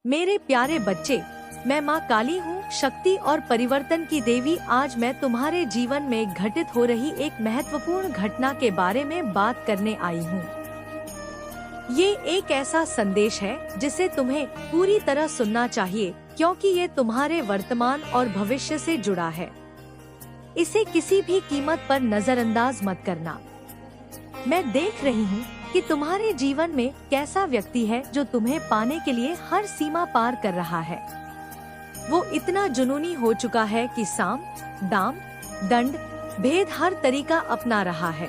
मेरे प्यारे बच्चे, मैं माँ काली हूँ, शक्ति और परिवर्तन की देवी। आज मैं तुम्हारे जीवन में घटित हो रही एक महत्वपूर्ण घटना के बारे में बात करने आई हूँ। ये एक ऐसा संदेश है जिसे तुम्हें पूरी तरह सुनना चाहिए, क्योंकि ये तुम्हारे वर्तमान और भविष्य से जुड़ा है। इसे किसी भी कीमत पर नजरअंदाज मत करना। मैं देख रही हूँ कि तुम्हारे जीवन में कैसा व्यक्ति है जो तुम्हें पाने के लिए हर सीमा पार कर रहा है। वो इतना जुनूनी हो चुका है कि साम, दाम, दंड, भेद हर तरीका अपना रहा है।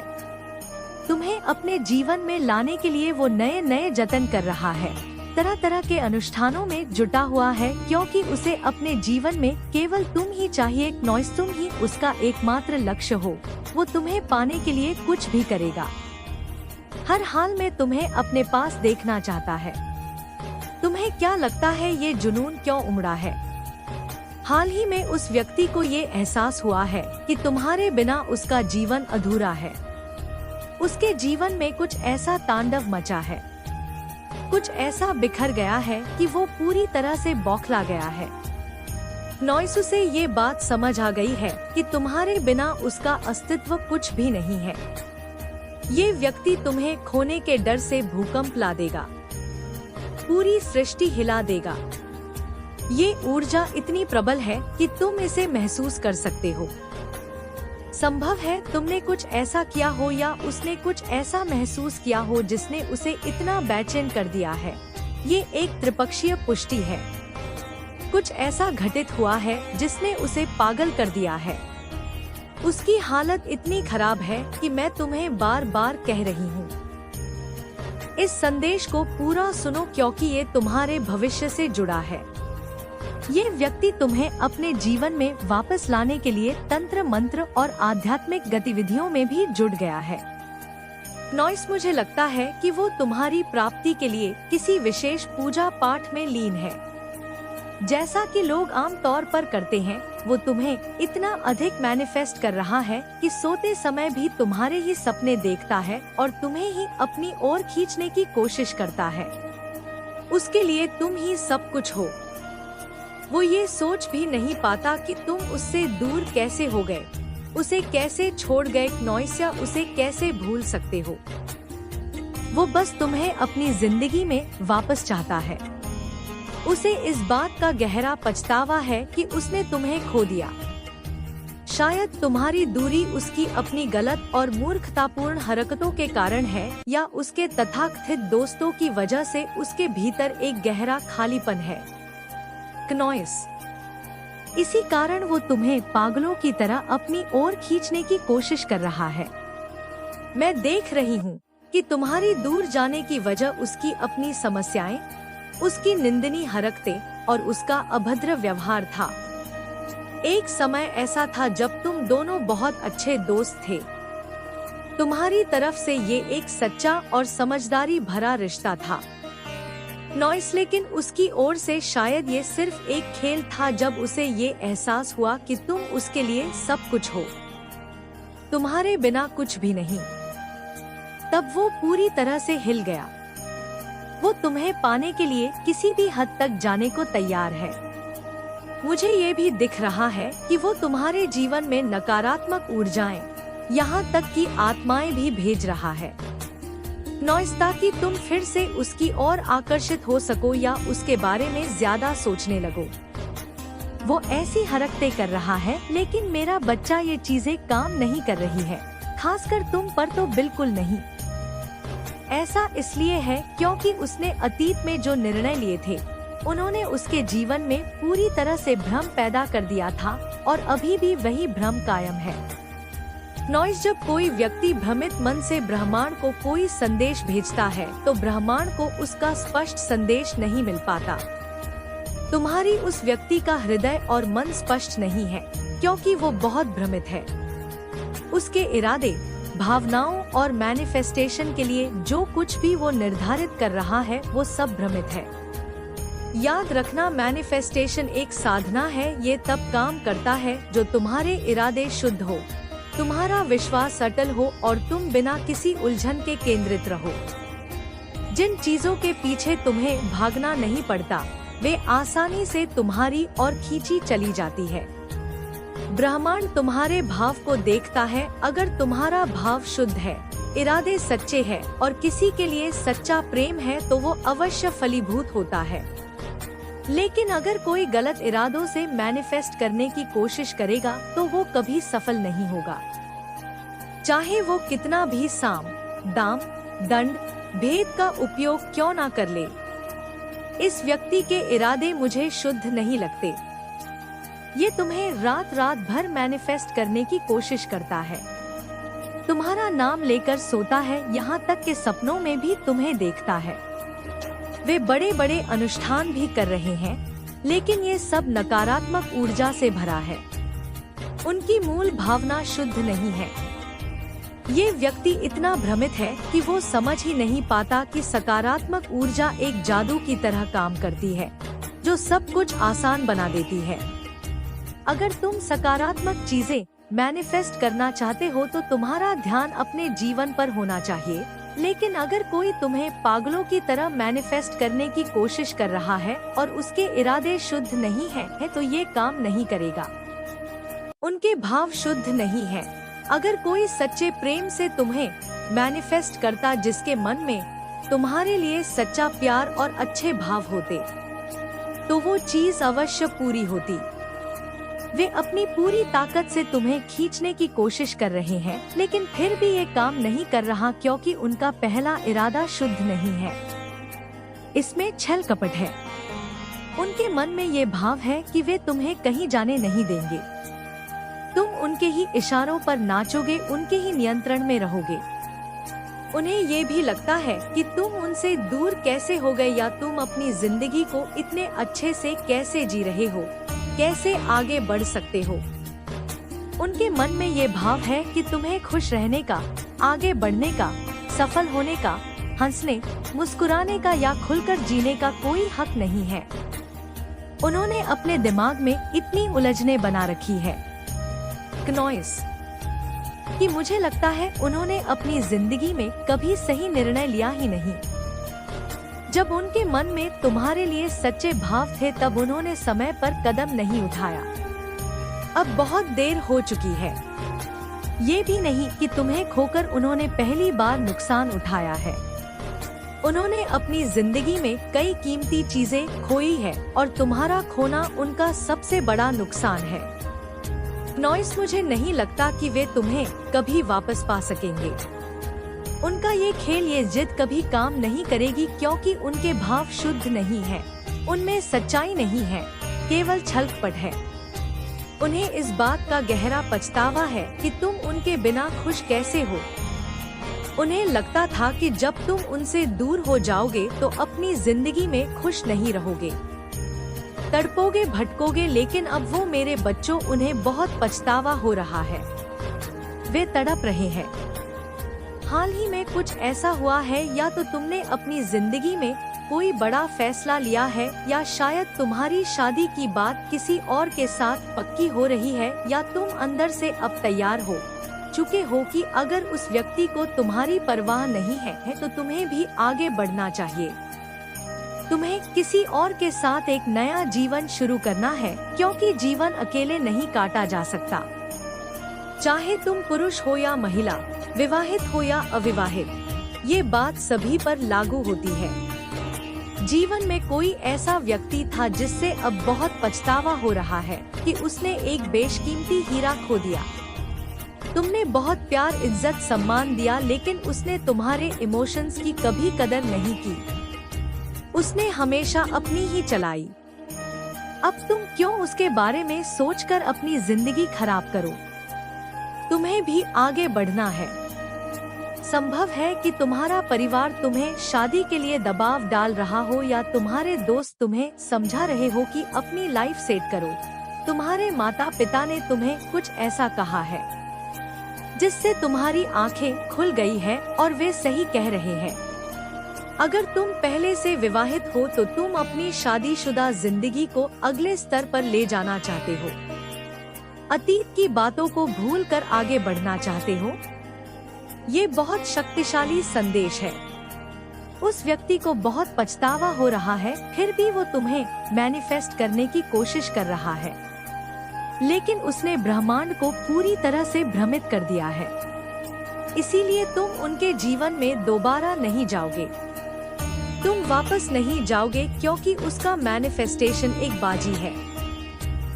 तुम्हें अपने जीवन में लाने के लिए वो नए नए जतन कर रहा है, तरह तरह के अनुष्ठानों में जुटा हुआ है, क्योंकि उसे अपने जीवन में केवल तुम ही चाहिए। नॉइस, तुम ही उसका एकमात्र लक्ष्य हो। वो तुम्हें पाने के लिए कुछ भी करेगा। हर हाल में तुम्हें अपने पास देखना चाहता है। तुम्हें क्या लगता है ये जुनून क्यों उमड़ा है? हाल ही में उस व्यक्ति को ये एहसास हुआ है कि तुम्हारे बिना उसका जीवन अधूरा है। उसके जीवन में कुछ ऐसा तांडव मचा है, कुछ ऐसा बिखर गया है कि वो पूरी तरह से बौखला गया है। नॉइस, उसे ये बात समझ आ गई है कि तुम्हारे बिना उसका अस्तित्व कुछ भी नहीं है। ये व्यक्ति तुम्हें खोने के डर से भूकंप ला देगा, पूरी सृष्टि हिला देगा। ये ऊर्जा इतनी प्रबल है कि तुम इसे महसूस कर सकते हो। संभव है तुमने कुछ ऐसा किया हो या उसने कुछ ऐसा महसूस किया हो जिसने उसे इतना बेचैन कर दिया है। ये एक त्रिपक्षीय पुष्टि है। कुछ ऐसा घटित हुआ है जिसने उसे पागल कर दिया है। उसकी हालत इतनी खराब है कि मैं तुम्हें बार बार कह रही हूँ, इस संदेश को पूरा सुनो, क्योंकि ये तुम्हारे भविष्य से जुड़ा है। ये व्यक्ति तुम्हें अपने जीवन में वापस लाने के लिए तंत्र मंत्र और आध्यात्मिक गतिविधियों में भी जुट गया है। नॉइस, मुझे लगता है कि वो तुम्हारी प्राप्ति के लिए किसी विशेष पूजा पाठ में लीन है। जैसा कि लोग आम तौर पर करते हैं, वो तुम्हें इतना अधिक मैनिफेस्ट कर रहा है कि सोते समय भी तुम्हारे ही सपने देखता है और तुम्हें ही अपनी ओर खींचने की कोशिश करता है। उसके लिए तुम ही सब कुछ हो। वो ये सोच भी नहीं पाता कि तुम उससे दूर कैसे हो गए, उसे कैसे छोड़ गए। नॉइस, या उसे कैसे भूल सकते हो? वो बस तुम्हें अपनी जिंदगी में वापस चाहता है। उसे इस बात का गहरा पछतावा है कि उसने तुम्हें खो दिया। शायद तुम्हारी दूरी उसकी अपनी गलत और मूर्खतापूर्ण हरकतों के कारण है, या उसके तथाकथित दोस्तों की वजह से उसके भीतर एक गहरा खालीपन है। नॉइस, इसी कारण वो तुम्हें पागलों की तरह अपनी ओर खींचने की कोशिश कर रहा है। मैं देख रही हूँ कि तुम्हारी दूर जाने की वजह उसकी अपनी समस्याएं, उसकी निंदनीय हरकतें और उसका अभद्र व्यवहार था। एक समय ऐसा था जब तुम दोनों बहुत अच्छे दोस्त थे। तुम्हारी तरफ से ये एक सच्चा और समझदारी भरा रिश्ता था। नॉइस, लेकिन उसकी ओर से शायद ये सिर्फ एक खेल था। जब उसे ये एहसास हुआ कि तुम उसके लिए सब कुछ हो, तुम्हारे बिना कुछ भी नहीं, तब वो पूरी तरह से हिल गया। वो तुम्हें पाने के लिए किसी भी हद तक जाने को तैयार है। मुझे ये भी दिख रहा है कि वो तुम्हारे जीवन में नकारात्मक ऊर्जाएं, यहाँ तक कि आत्माएं भी भेज रहा है। नॉइस, ताकि तुम फिर से उसकी ओर आकर्षित हो सको या उसके बारे में ज्यादा सोचने लगो। वो ऐसी हरकतें कर रहा है, लेकिन मेरा बच्चा, ये चीजें काम नहीं कर रही है, खासकर तुम पर तो बिल्कुल नहीं। ऐसा इसलिए है क्योंकि उसने अतीत में जो निर्णय लिए थे, उन्होंने उसके जीवन में पूरी तरह से भ्रम पैदा कर दिया था और अभी भी वही भ्रम कायम है। नॉइस, जब कोई व्यक्ति भ्रमित मन से ब्रह्मांड को कोई संदेश भेजता है तो ब्रह्मांड को उसका स्पष्ट संदेश नहीं मिल पाता। तुम्हारी उस व्यक्ति का हृदय और मन स्पष्ट नहीं है, क्योंकि वो बहुत भ्रमित है। उसके इरादे, भावनाओं और मैनिफेस्टेशन के लिए जो कुछ भी वो निर्धारित कर रहा है, वो सब भ्रमित है। याद रखना, मैनिफेस्टेशन एक साधना है। ये तब काम करता है जो तुम्हारे इरादे शुद्ध हो, तुम्हारा विश्वास अटल हो और तुम बिना किसी उलझन के केंद्रित रहो। जिन चीजों के पीछे तुम्हें भागना नहीं पड़ता, वे आसानी से तुम्हारी ओर खींची चली जाती है। ब्रह्मांड तुम्हारे भाव को देखता है। अगर तुम्हारा भाव शुद्ध है, इरादे सच्चे हैं और किसी के लिए सच्चा प्रेम है तो वो अवश्य फलीभूत होता है। लेकिन अगर कोई गलत इरादों से मैनिफेस्ट करने की कोशिश करेगा तो वो कभी सफल नहीं होगा, चाहे वो कितना भी साम, दाम, दंड, भेद का उपयोग क्यों ना कर ले। इस व्यक्ति के इरादे मुझे शुद्ध नहीं लगते। ये तुम्हें रात रात भर मैनिफेस्ट करने की कोशिश करता है, तुम्हारा नाम लेकर सोता है, यहाँ तक के सपनों में भी तुम्हें देखता है। वे बड़े बड़े अनुष्ठान भी कर रहे हैं, लेकिन ये सब नकारात्मक ऊर्जा से भरा है। उनकी मूल भावना शुद्ध नहीं है। ये व्यक्ति इतना भ्रमित है कि वो समझ ही नहीं पाता कि सकारात्मक ऊर्जा एक जादू की तरह काम करती है, जो सब कुछ आसान बना देती है। अगर तुम सकारात्मक चीजें मैनिफेस्ट करना चाहते हो तो तुम्हारा ध्यान अपने जीवन पर होना चाहिए। लेकिन अगर कोई तुम्हें पागलों की तरह मैनिफेस्ट करने की कोशिश कर रहा है और उसके इरादे शुद्ध नहीं है तो ये काम नहीं करेगा। उनके भाव शुद्ध नहीं है। अगर कोई सच्चे प्रेम से तुम्हें मैनिफेस्ट करता, जिसके मन में तुम्हारे लिए सच्चा प्यार और अच्छे भाव होते, तो वो चीज अवश्य पूरी होती। वे अपनी पूरी ताकत से तुम्हें खींचने की कोशिश कर रहे हैं, लेकिन फिर भी ये काम नहीं कर रहा क्योंकि उनका पहला इरादा शुद्ध नहीं है। इसमें छल कपट है। उनके मन में ये भाव है कि वे तुम्हें कहीं जाने नहीं देंगे। तुम उनके ही इशारों पर नाचोगे, उनके ही नियंत्रण में रहोगे। उन्हें ये भी लगता है कि तुम उनसे दूर कैसे हो गए, या तुम अपनी जिंदगी को इतने अच्छे से कैसे जी रहे हो, कैसे आगे बढ़ सकते हो। उनके मन में ये भाव है कि तुम्हें खुश रहने का, आगे बढ़ने का, सफल होने का, हंसने, मुस्कुराने का या खुलकर जीने का कोई हक नहीं है। उन्होंने अपने दिमाग में इतनी उलझने बना रखी है नॉइस कि मुझे लगता है उन्होंने अपनी जिंदगी में कभी सही निर्णय लिया ही नहीं। जब उनके मन में तुम्हारे लिए सच्चे भाव थे तब उन्होंने समय पर कदम नहीं उठाया। अब बहुत देर हो चुकी है। ये भी नहीं कि तुम्हें खोकर उन्होंने पहली बार नुकसान उठाया है। उन्होंने अपनी जिंदगी में कई कीमती चीजें खोई है और तुम्हारा खोना उनका सबसे बड़ा नुकसान है। नॉइस, मुझे नहीं लगता कि वे तुम्हें कभी वापस पा सकेंगे। उनका ये खेल, ये जिद कभी काम नहीं करेगी क्योंकि उनके भाव शुद्ध नहीं है। उनमें सच्चाई नहीं है, केवल छलकपट है। उन्हें इस बात का गहरा पछतावा है कि तुम उनके बिना खुश कैसे हो। उन्हें लगता था कि जब तुम उनसे दूर हो जाओगे तो अपनी जिंदगी में खुश नहीं रहोगे, तड़पोगे, भटकोगे। लेकिन अब वो मेरे बच्चों, उन्हें बहुत पछतावा हो रहा है। वे तड़प रहे हैं। हाल ही में कुछ ऐसा हुआ है, या तो तुमने अपनी जिंदगी में कोई बड़ा फैसला लिया है, या शायद तुम्हारी शादी की बात किसी और के साथ पक्की हो रही है, या तुम अंदर से अब तैयार हो चुके हो कि अगर उस व्यक्ति को तुम्हारी परवाह नहीं है तो तुम्हें भी आगे बढ़ना चाहिए। तुम्हें किसी और के साथ एक नया जीवन शुरू करना है, क्योंकि जीवन अकेले नहीं काटा जा सकता। चाहे तुम पुरुष हो या महिला, विवाहित हो या अविवाहित, ये बात सभी पर लागू होती है। जीवन में कोई ऐसा व्यक्ति था जिससे अब बहुत पछतावा हो रहा है कि उसने एक बेशकीमती हीरा खो दिया। तुमने बहुत प्यार, इज्जत, सम्मान दिया, लेकिन उसने तुम्हारे इमोशंस की कभी कदर नहीं की। उसने हमेशा अपनी ही चलाई। अब तुम क्यों उसके बारे में सोचकर अपनी जिंदगी खराब करो? तुम्हें भी आगे बढ़ना है। संभव है कि तुम्हारा परिवार तुम्हें शादी के लिए दबाव डाल रहा हो, या तुम्हारे दोस्त तुम्हें समझा रहे हो कि अपनी लाइफ सेट करो। तुम्हारे माता पिता ने तुम्हें कुछ ऐसा कहा है जिससे तुम्हारी आंखें खुल गई है और वे सही कह रहे हैं। अगर तुम पहले से विवाहित हो तो तुम अपनी शादीशुदा जिंदगी को अगले स्तर पर ले जाना चाहते हो। अतीत की बातों को भूलकर आगे बढ़ना चाहते हो। ये बहुत शक्तिशाली संदेश है। उस व्यक्ति को बहुत पछतावा हो रहा है, फिर भी वो तुम्हें मैनिफेस्ट करने की कोशिश कर रहा है, लेकिन उसने ब्रह्मांड को पूरी तरह से भ्रमित कर दिया है। इसीलिए तुम उनके जीवन में दोबारा नहीं जाओगे। तुम वापस नहीं जाओगे क्योंकि उसका मैनिफेस्टेशन एक बाजी है,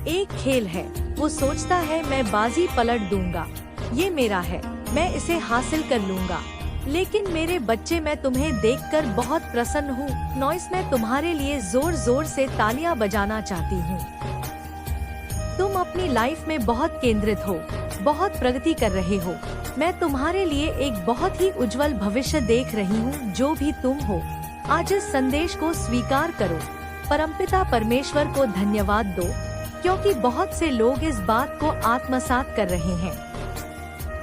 एक खेल है। वो सोचता है मैं बाजी पलट दूंगा, ये मेरा है, मैं इसे हासिल कर लूंगा। लेकिन मेरे बच्चे, मैं तुम्हें देखकर बहुत प्रसन्न हूँ। नॉइस, मैं तुम्हारे लिए जोर जोर से तालियां बजाना चाहती हूँ। तुम अपनी लाइफ में बहुत केंद्रित हो, बहुत प्रगति कर रहे हो। मैं तुम्हारे लिए एक बहुत ही उज्जवल भविष्य देख रही हूँ। जो भी तुम हो, आज इस संदेश को स्वीकार करो। परमपिता परमेश्वर को धन्यवाद दो, क्योंकि बहुत से लोग इस बात को आत्मसात कर रहे हैं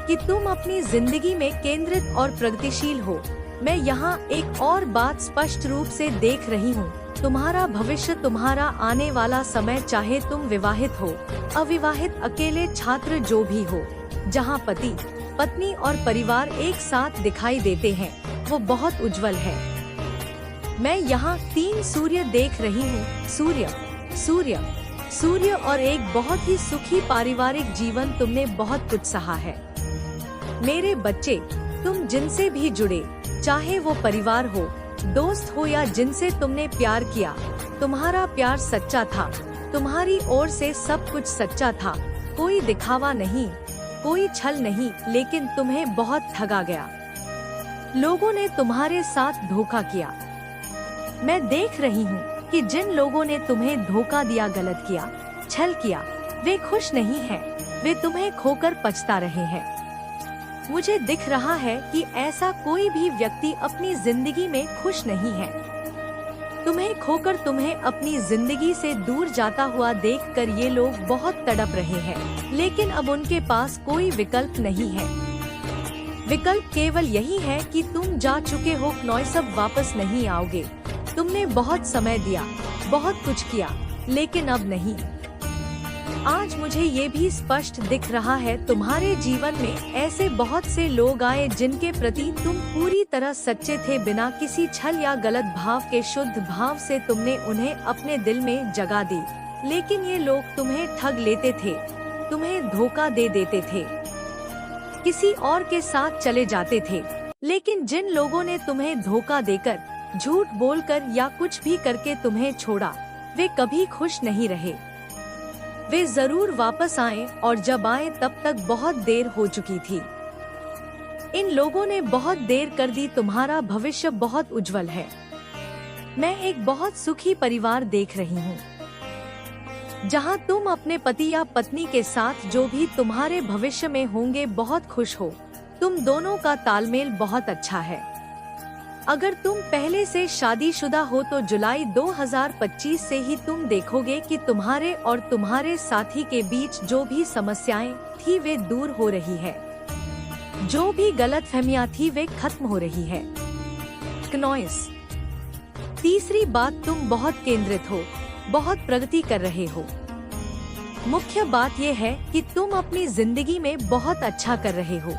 कि तुम अपनी जिंदगी में केंद्रित और प्रगतिशील हो। मैं यहाँ एक और बात स्पष्ट रूप से देख रही हूँ। तुम्हारा भविष्य, तुम्हारा आने वाला समय, चाहे तुम विवाहित हो, अविवाहित, अकेले, छात्र, जो भी हो, जहाँ पति, पत्नी और परिवार एक साथ दिखाई देते हैं, वो बहुत उज्जवल है। मैं यहाँ 3 सूर्य देख रही हूँ। सूर्य, सूर्य, सूर्य और एक बहुत ही सुखी पारिवारिक जीवन। तुमने बहुत कुछ सहा है मेरे बच्चे। तुम जिनसे भी जुड़े, चाहे वो परिवार हो, दोस्त हो या जिनसे तुमने प्यार किया, तुम्हारा प्यार सच्चा था। तुम्हारी ओर से सब कुछ सच्चा था। कोई दिखावा नहीं, कोई छल नहीं, लेकिन तुम्हें बहुत ठगा गया। लोगों ने तुम्हारे साथ धोखा किया। मैं देख रही हूँ कि जिन लोगों ने तुम्हें धोखा दिया, गलत किया, छल किया, वे खुश नहीं हैं। वे तुम्हें खोकर पछता रहे हैं। मुझे दिख रहा है कि ऐसा कोई भी व्यक्ति अपनी जिंदगी में खुश नहीं है। तुम्हें खोकर, तुम्हें अपनी जिंदगी से दूर जाता हुआ देखकर ये लोग बहुत तड़प रहे हैं, लेकिन अब उनके पास कोई विकल्प नहीं है। विकल्प केवल यही है कि तुम जा चुके हो। नॉइस, अब वापस नहीं आओगे। तुमने बहुत समय दिया, बहुत कुछ किया, लेकिन अब नहीं। आज मुझे ये भी स्पष्ट दिख रहा है, तुम्हारे जीवन में ऐसे बहुत से लोग आए जिनके प्रति तुम पूरी तरह सच्चे थे। बिना किसी छल या गलत भाव के, शुद्ध भाव से तुमने उन्हें अपने दिल में जगह दी। लेकिन ये लोग तुम्हें ठग लेते थे, तुम्हें धोखा दे देते थे, किसी और के साथ चले जाते थे। लेकिन जिन लोगों ने तुम्हें धोखा देकर, झूठ बोलकर या कुछ भी करके तुम्हें छोड़ा, वे कभी खुश नहीं रहे। वे जरूर वापस आए, और जब आए तब तक बहुत देर हो चुकी थी। इन लोगों ने बहुत देर कर दी। तुम्हारा भविष्य बहुत उज्जवल है। मैं एक बहुत सुखी परिवार देख रही हूँ, जहाँ तुम अपने पति या पत्नी के साथ, जो भी तुम्हारे भविष्य में होंगे, बहुत खुश हो। तुम दोनों का तालमेल बहुत अच्छा है। अगर तुम पहले से शादीशुदा हो तो जुलाई 2025 से ही तुम देखोगे कि तुम्हारे और तुम्हारे साथी के बीच जो भी समस्याएं थी, वे दूर हो रही है। जो भी गलतफहमियां थी, वे खत्म हो रही है। नॉइस, तीसरी बात, तुम बहुत केंद्रित हो, बहुत प्रगति कर रहे हो। मुख्य बात यह है कि तुम अपनी जिंदगी में बहुत अच्छा कर रहे हो,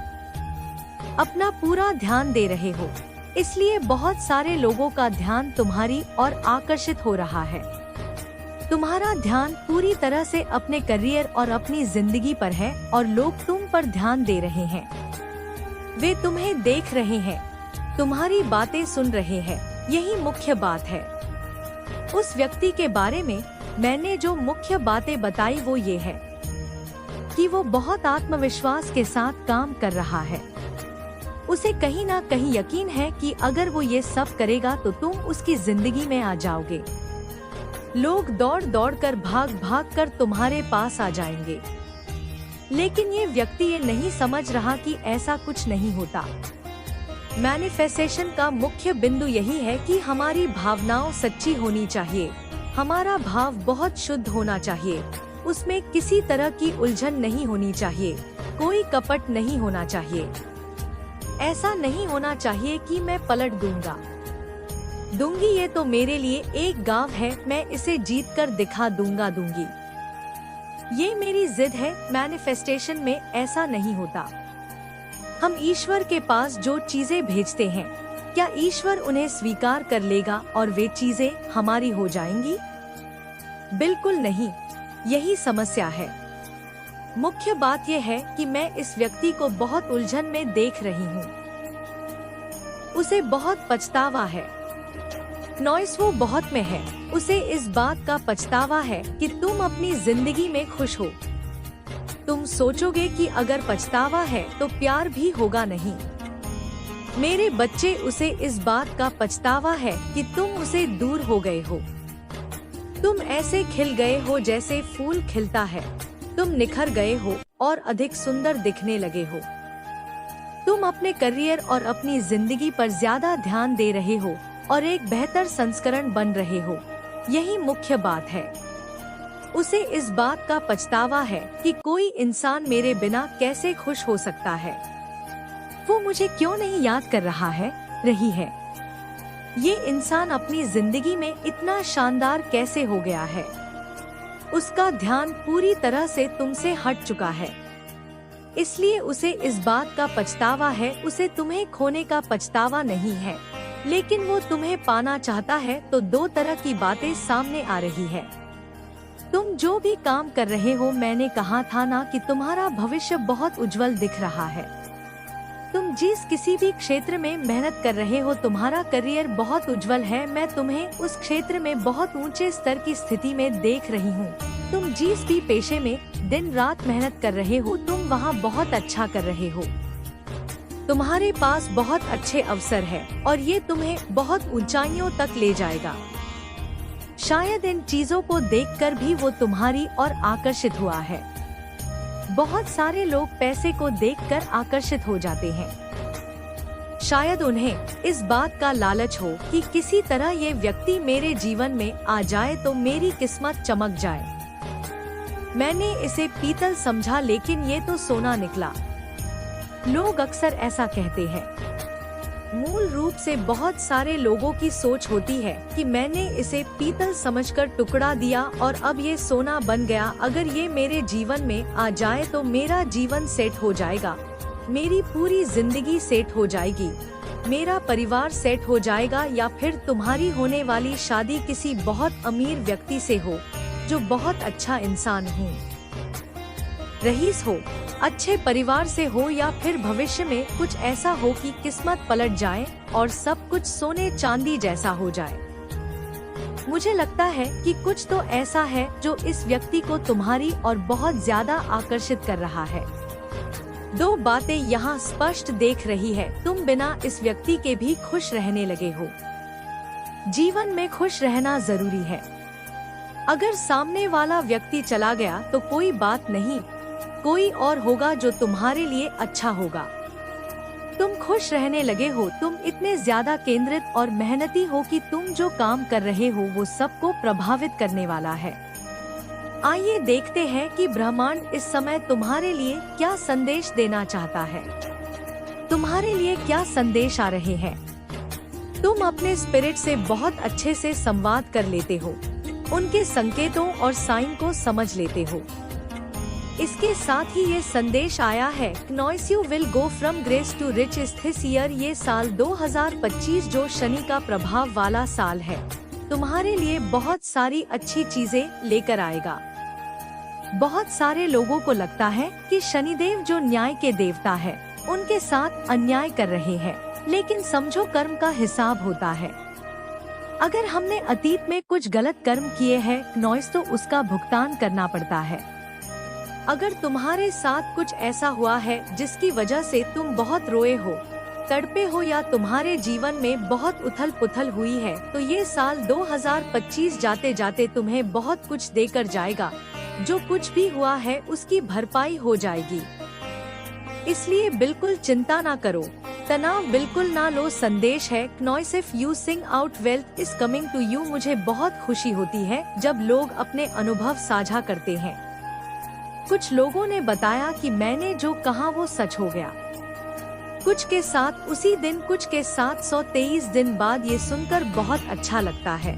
अपना पूरा ध्यान दे रहे हो। इसलिए बहुत सारे लोगों का ध्यान तुम्हारी ओर आकर्षित हो रहा है। तुम्हारा ध्यान पूरी तरह से अपने करियर और अपनी जिंदगी पर है, और लोग तुम पर ध्यान दे रहे हैं। वे तुम्हें देख रहे हैं, तुम्हारी बातें सुन रहे हैं। यही मुख्य बात है। उस व्यक्ति के बारे में मैंने जो मुख्य बातें बताई, वो ये है कि वो बहुत आत्मविश्वास के साथ काम कर रहा है। उसे कहीं ना कहीं यकीन है कि अगर वो ये सब करेगा तो तुम उसकी जिंदगी में आ जाओगे। लोग दौड़ दौड़ कर, भाग भाग कर तुम्हारे पास आ जाएंगे। लेकिन ये व्यक्ति ये नहीं समझ रहा कि ऐसा कुछ नहीं होता। मैनिफेस्टेशन का मुख्य बिंदु यही है कि हमारी भावनाओं सच्ची होनी चाहिए। हमारा भाव बहुत शुद्ध होना चाहिए। उसमें किसी तरह की उलझन नहीं होनी चाहिए, कोई कपट नहीं होना चाहिए। ऐसा नहीं होना चाहिए कि मैं पलट दूंगी, ये तो मेरे लिए एक गांव है, मैं इसे जीत कर दिखा दूंगी। ये मेरी जिद है। मैनिफेस्टेशन में ऐसा नहीं होता। हम ईश्वर के पास जो चीजें भेजते हैं, क्या ईश्वर उन्हें स्वीकार कर लेगा और वे चीजें हमारी हो जाएंगी? बिल्कुल नहीं, यही समस्या है। मुख्य बात यह है कि मैं इस व्यक्ति को बहुत उलझन में देख रही हूँ। उसे बहुत पछतावा है। नॉइस वो बहुत में है। उसे इस बात का पछतावा है कि तुम अपनी जिंदगी में खुश हो। तुम सोचोगे कि अगर पछतावा है तो प्यार भी होगा नहीं। मेरे बच्चे, उसे इस बात का पछतावा है कि तुम उसे दूर हो गए हो। तुम ऐसे खिल गए हो जैसे फूल खिलता है। तुम निखर गए हो और अधिक सुंदर दिखने लगे हो। तुम अपने करियर और अपनी जिंदगी पर ज्यादा ध्यान दे रहे हो और एक बेहतर संस्करण बन रहे हो। यही मुख्य बात है। उसे इस बात का पछतावा है कि कोई इंसान मेरे बिना कैसे खुश हो सकता है। वो मुझे क्यों नहीं याद कर रही है। ये इंसान अपनी जिंदगी में इतना शानदार कैसे हो गया है। उसका ध्यान पूरी तरह से तुमसे हट चुका है, इसलिए उसे इस बात का पछतावा है। उसे तुम्हें खोने का पछतावा नहीं है, लेकिन वो तुम्हें पाना चाहता है। तो दो तरह की बातें सामने आ रही है। तुम जो भी काम कर रहे हो, मैंने कहा था ना कि तुम्हारा भविष्य बहुत उज्जवल दिख रहा है। तुम जिस किसी भी क्षेत्र में मेहनत कर रहे हो, तुम्हारा करियर बहुत उज्जवल है। मैं तुम्हें उस क्षेत्र में बहुत ऊंचे स्तर की स्थिति में देख रही हूँ। तुम जिस भी पेशे में दिन रात मेहनत कर रहे हो, तुम वहाँ बहुत अच्छा कर रहे हो। तुम्हारे पास बहुत अच्छे अवसर है और ये तुम्हें बहुत ऊंचाइयों तक ले जाएगा। शायद इन चीजों को देखकर भी वो तुम्हारी ओर आकर्षित हुआ है। बहुत सारे लोग पैसे को देखकर आकर्षित हो जाते हैं। शायद उन्हें इस बात का लालच हो कि किसी तरह ये व्यक्ति मेरे जीवन में आ जाए तो मेरी किस्मत चमक जाए। मैंने इसे पीतल समझा, लेकिन ये तो सोना निकला। लोग अक्सर ऐसा कहते हैं। मूल रूप से बहुत सारे लोगों की सोच होती है कि मैंने इसे पीतल समझकर टुकड़ा दिया और अब ये सोना बन गया। अगर ये मेरे जीवन में आ जाए तो मेरा जीवन सेट हो जाएगा, मेरी पूरी जिंदगी सेट हो जाएगी, मेरा परिवार सेट हो जाएगा। या फिर तुम्हारी होने वाली शादी किसी बहुत अमीर व्यक्ति से हो जो बहुत अच्छा इंसान हो, रईस हो, अच्छे परिवार से हो, या फिर भविष्य में कुछ ऐसा हो कि किस्मत पलट जाए और सब कुछ सोने चांदी जैसा हो जाए। मुझे लगता है कि कुछ तो ऐसा है जो इस व्यक्ति को तुम्हारी और बहुत ज्यादा आकर्षित कर रहा है। दो बातें यहाँ स्पष्ट देख रही है। तुम बिना इस व्यक्ति के भी खुश रहने लगे हो। जीवन में खुश रहना जरूरी है। अगर सामने वाला व्यक्ति चला गया तो कोई बात नहीं, कोई और होगा जो तुम्हारे लिए अच्छा होगा। तुम खुश रहने लगे हो। तुम इतने ज्यादा केंद्रित और मेहनती हो कि तुम जो काम कर रहे हो वो सबको प्रभावित करने वाला है। आइए देखते हैं कि ब्रह्मांड इस समय तुम्हारे लिए क्या संदेश देना चाहता है। तुम्हारे लिए क्या संदेश आ रहे हैं। तुम अपने स्पिरिट से बहुत अच्छे से संवाद कर लेते हो, उनके संकेतों और साइन को समझ लेते हो। इसके साथ ही ये संदेश आया है, noise you will go from grace to riches this year. ये साल 2025 जो शनि का प्रभाव वाला साल है, तुम्हारे लिए बहुत सारी अच्छी चीजें लेकर आएगा। बहुत सारे लोगों को लगता है कि शनिदेव जो न्याय के देवता है, उनके साथ अन्याय कर रहे हैं, लेकिन समझो कर्म का हिसाब होता है। अगर हमने अतीत में कुछ गलत कर्म किए हैं नॉइस, तो उसका भुगतान करना पड़ता है। अगर तुम्हारे साथ कुछ ऐसा हुआ है जिसकी वजह से तुम बहुत रोए हो, तड़पे हो, या तुम्हारे जीवन में बहुत उथल पुथल हुई है, तो ये साल 2025 जाते जाते तुम्हें बहुत कुछ देकर जाएगा। जो कुछ भी हुआ है उसकी भरपाई हो जाएगी। इसलिए बिल्कुल चिंता ना करो, तनाव बिल्कुल ना लो। संदेश है, noise if you sing out wealth is coming to you. मुझे बहुत खुशी होती है जब लोग अपने अनुभव साझा करते हैं। कुछ लोगों ने बताया कि मैंने जो कहा वो सच हो गया। कुछ के साथ उसी दिन, कुछ के साथ 123 दिन बाद। ये सुनकर बहुत अच्छा लगता है।